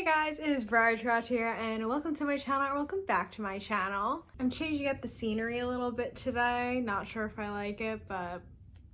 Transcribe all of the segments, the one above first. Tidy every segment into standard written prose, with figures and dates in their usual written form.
Hey guys, it is BreyerFest here and welcome to my channel, or welcome back to my channel. I'm changing up the scenery a little bit today. Not sure if I like it, but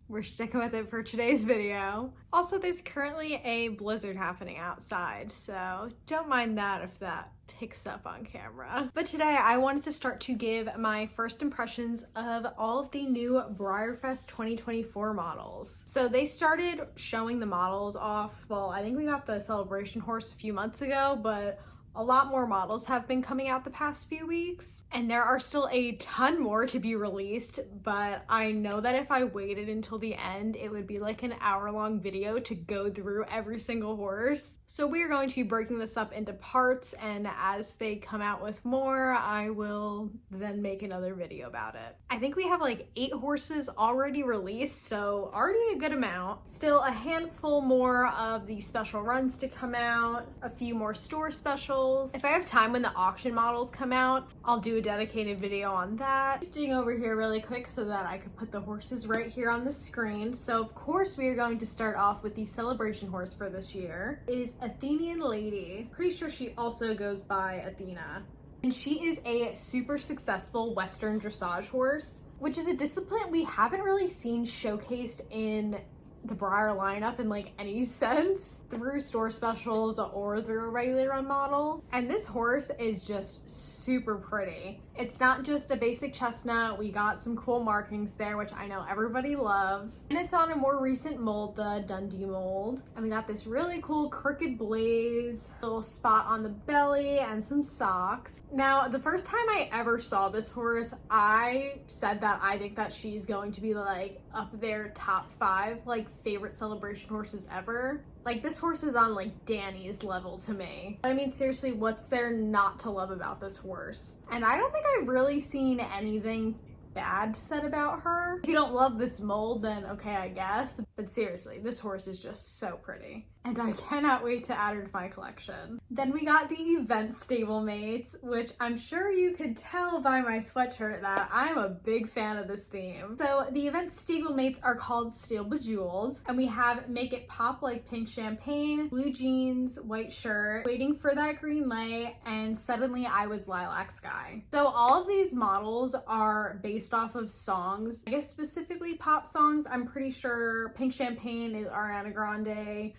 we're sticking with it for today's video. Also, there's currently a blizzard happening outside, so don't mind that if that picks up on camera. But today I wanted to start to give my first impressions of all of the new BreyerFest 2024 models. So they started showing the models off, well, I think we got the celebration horse a few months ago, but a lot more models have been coming out the past few weeks, and there are still a ton more to be released, but I know that if I waited until the end, it would be like an hour-long video to go through every single horse. So we are going to be breaking this up into parts, and as they come out with more, I will then make another video about it. I think we have like 8 horses already released, so already a good amount. Still a handful more of the special runs to come out, a few more store specials. If I have time when the auction models come out, I'll do a dedicated video on that. Shifting over here really quick so that I could put the horses right here on the screen. So of course we are going to start off with the celebration horse for this year. It is Athenian Lady. Pretty sure she also goes by Athena. And she is a super successful Western dressage horse, which is a discipline we haven't really seen showcased in the Breyer lineup in like any sense through store specials or through a regular run model. And this horse is just super pretty. It's not just a basic chestnut. We got some cool markings there, which I know everybody loves. And it's on a more recent mold, the Dundee mold. And we got this really cool crooked blaze, little spot on the belly, and some socks. Now, the first time I ever saw this horse, I said that I think that she's going to be like up there top 5 like favorite celebration horses ever. Like, this horse is on like Danny's level to me. I mean, seriously, what's there not to love about this horse? And I don't think I've really seen anything bad said about her. If you don't love this mold, then okay, I guess. But seriously, this horse is just so pretty. And I cannot wait to add her to my collection. Then we got the event stablemates, which I'm sure you could tell by my sweatshirt that I'm a big fan of this theme. So the event stablemates are called Steel Bejeweled, and we have Make It Pop Like Pink Champagne, Blue Jeans, White Shirt, Waiting for That Green Light, and Suddenly I Was Lilac Sky. So all of these models are based off of songs, I guess specifically pop songs. I'm pretty sure Pink Champagne is Ariana Grande,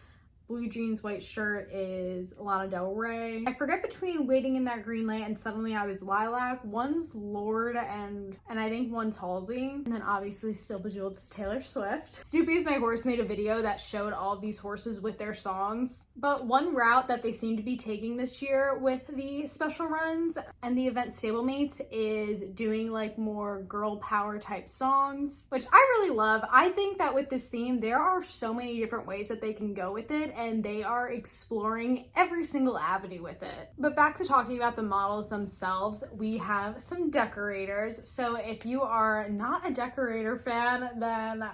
Blue Jeans, White Shirt is Lana Del Rey. I forget between Waiting in That Green Light and Suddenly I Was Lilac. One's Lorde and I think one's Halsey. And then obviously Still Bejeweled is Taylor Swift. Snoopy Is My Horse made a video that showed all of these horses with their songs. But one route that they seem to be taking this year with the special runs and the event stablemates is doing like more girl power type songs, which I really love. I think that with this theme, there are so many different ways that they can go with it, and they are exploring every single avenue with it. But back to talking about the models themselves, we have some decorators. So if you are not a decorator fan, then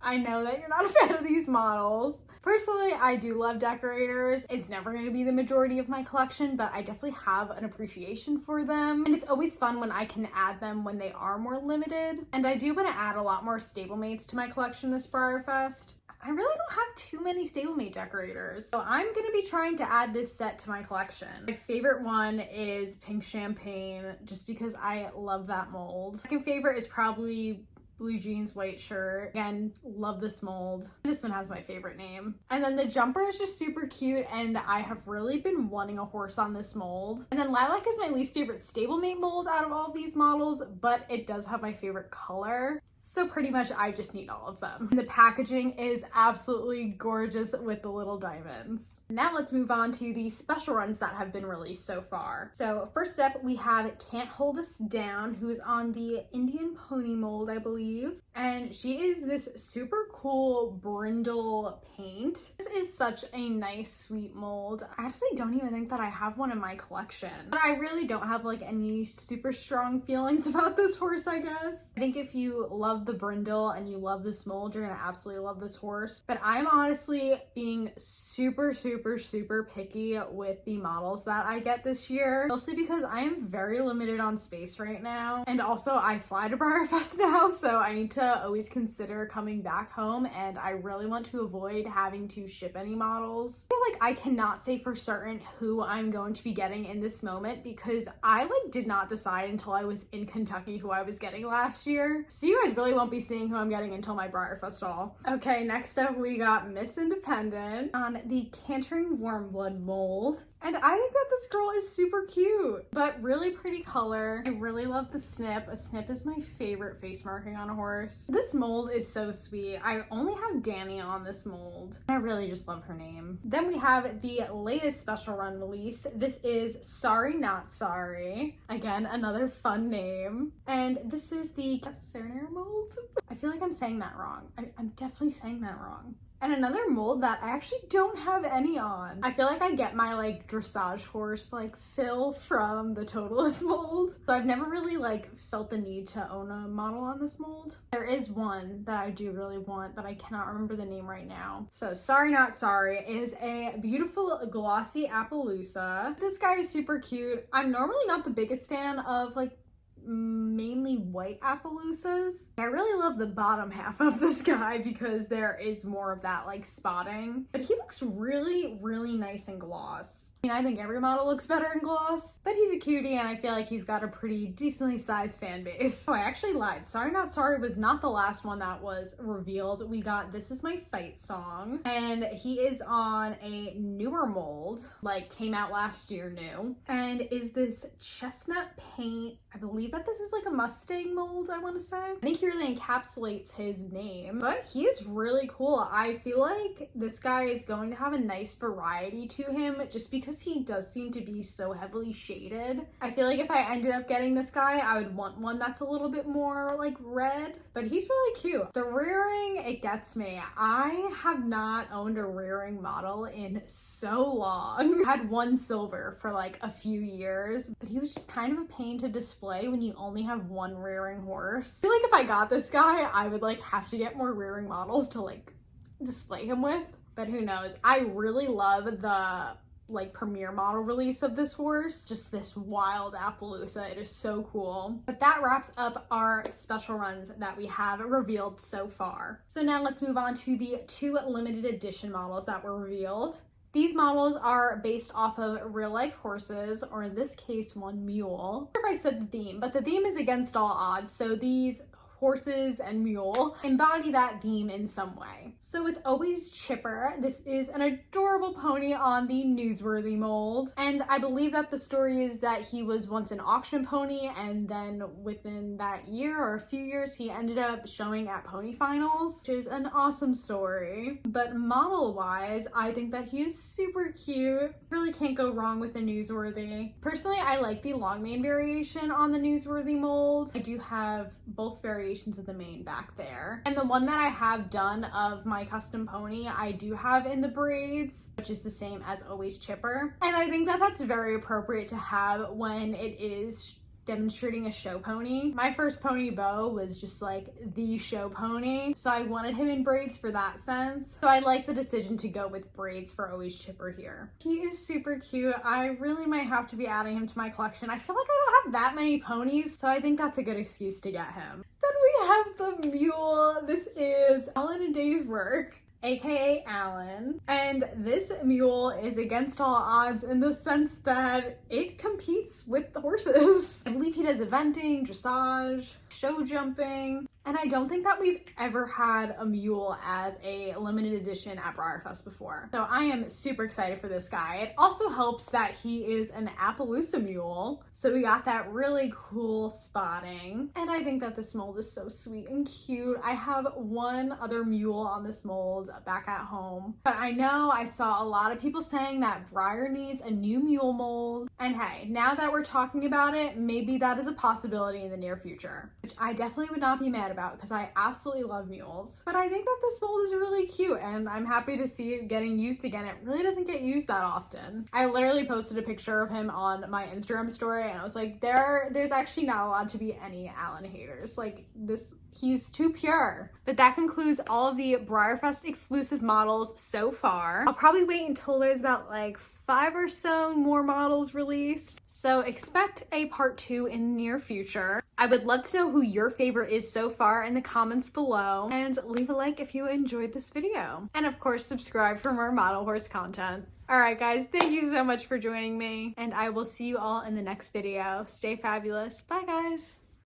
I know that you're not a fan of these models. Personally, I do love decorators. It's never going to be the majority of my collection, but I definitely have an appreciation for them. And it's always fun when I can add them when they are more limited. And I do want to add a lot more stablemates to my collection this BreyerFest. I really don't have too many stablemate decorators, so I'm gonna be trying to add this set to my collection. My favorite one is Pink Champagne, just because I love that mold. Second favorite is probably Blue Jeans, White Shirt. Again, love this mold. This one has my favorite name. And then the jumper is just super cute, and I have really been wanting a horse on this mold. And then Lilac is my least favorite stablemate mold out of all of these models, but it does have my favorite color. So pretty much I just need all of them. The packaging is absolutely gorgeous with the little diamonds. Now let's move on to the special runs that have been released so far. So first up, we have Can't Hold Us Down, who is on the Indian Pony mold, I believe. And she is this super cool brindle paint. This is such a nice, sweet mold. I actually don't even think that I have one in my collection. But I really don't have like any super strong feelings about this horse, I guess. I think if you love love the brindle and you love this mold, you're gonna absolutely love this horse. But I'm honestly being super, super, super picky with the models that I get this year, mostly because I am very limited on space right now. And also I fly to BreyerFest now, so I need to always consider coming back home, and I really want to avoid having to ship any models. I feel like I cannot say for certain who I'm going to be getting in this moment because I did not decide until I was in Kentucky who I was getting last year. So you guys really won't be seeing who I'm getting until my BreyerFest haul. Okay, next up we got Miss Independent on the Cantering Warm Blood mold. And I think that this girl is super cute, but really pretty color. I really love the snip. A snip is my favorite face marking on a horse. This mold is so sweet. I only have Danny on this mold. I really just love her name. Then we have the latest special run release. This is Sorry Not Sorry. Again, another fun name. And this is the Serenera mold. I feel like I'm saying that wrong. I'm definitely saying that wrong. And another mold that I actually don't have any on. I feel like I get my dressage horse fill from the Totalist mold. So I've never really felt the need to own a model on this mold. There is one that I do really want that I cannot remember the name right now. So Sorry Not Sorry is a beautiful glossy Appaloosa. This guy is super cute. I'm normally not the biggest fan of mainly white Appaloosas. I really love the bottom half of this guy because there is more of that spotting, but he looks really, really nice in gloss. I mean, I think every model looks better in gloss, but he's a cutie and I feel like he's got a pretty decently sized fan base. Oh, I actually lied. Sorry Not Sorry was not the last one that was revealed. We got This Is My Fight Song, and he is on a newer mold, came out last year new, and is this chestnut paint. I believe that this is a Mustang mold, I want to say. I think he really encapsulates his name, but he is really cool. I feel like this guy is going to have a nice variety to him just because he does seem to be so heavily shaded. I feel like if I ended up getting this guy, I would want one that's a little bit more red, but he's really cute. The rearing, it gets me. I have not owned a rearing model in so long. I had one silver for a few years, but he was just kind of a pain to display when you only have one rearing horse. I feel like if I got this guy, I would have to get more rearing models to display him with, but who knows. I really love the premiere model release of this horse. Just this wild Appaloosa. It is so cool. But that wraps up our special runs that we have revealed so far. So now let's move on to the 2 limited edition models that were revealed. These models are based off of real life horses, or in this case, one mule. I don't know if I said the theme, but the theme is against all odds. So these horses and mule embody that theme in some way. So with Always Chipper, this is an adorable pony on the Newsworthy mold. And I believe that the story is that he was once an auction pony, and then within that year or a few years, he ended up showing at pony finals, which is an awesome story. But model-wise, I think that he is super cute. Really can't go wrong with the Newsworthy. Personally, I like the long mane variation on the Newsworthy mold. I do have both variations of the mane back there. And the one that I have done of my custom pony, I do have in the braids, which is the same as Always Chipper. And I think that that's very appropriate to have when it is demonstrating a show pony. My first pony, Bo, was just the show pony, so I wanted him in braids for that sense. So I like the decision to go with braids for Always Chipper here. He is super cute. I really might have to be adding him to my collection. I feel like I don't have that many ponies, so I think that's a good excuse to get him. Then we have the mule. This is Alan a Day's Work, aka Alan, and this mule is against all odds in the sense that it competes with the horses. I believe he does eventing, dressage, show jumping, and I don't think that we've ever had a mule as a limited edition at BreyerFest before. So I am super excited for this guy. It also helps that he is an Appaloosa mule, so we got that really cool spotting. And I think that this mold is so sweet and cute. I have one other mule on this mold back at home, but I know I saw a lot of people saying that Breyer needs a new mule mold, And hey, now that we're talking about it, maybe that is a possibility in the near future, which I definitely would not be mad about because I absolutely love mules. But I think that this mold is really cute and I'm happy to see it getting used again. It really doesn't get used that often. I literally posted a picture of him on my Instagram story and I was like, there's actually not allowed to be any Alan haters. Like this, he's too pure. But that concludes all of the BreyerFest exclusive models so far. I'll probably wait until there's about like 5 or so more models released. So expect a part 2 in the near future. I would love to know who your favorite is so far in the comments below, and leave a like if you enjoyed this video. And of course, subscribe for more Model Horse content. Alright guys, thank you so much for joining me, and I will see you all in the next video. Stay fabulous. Bye guys.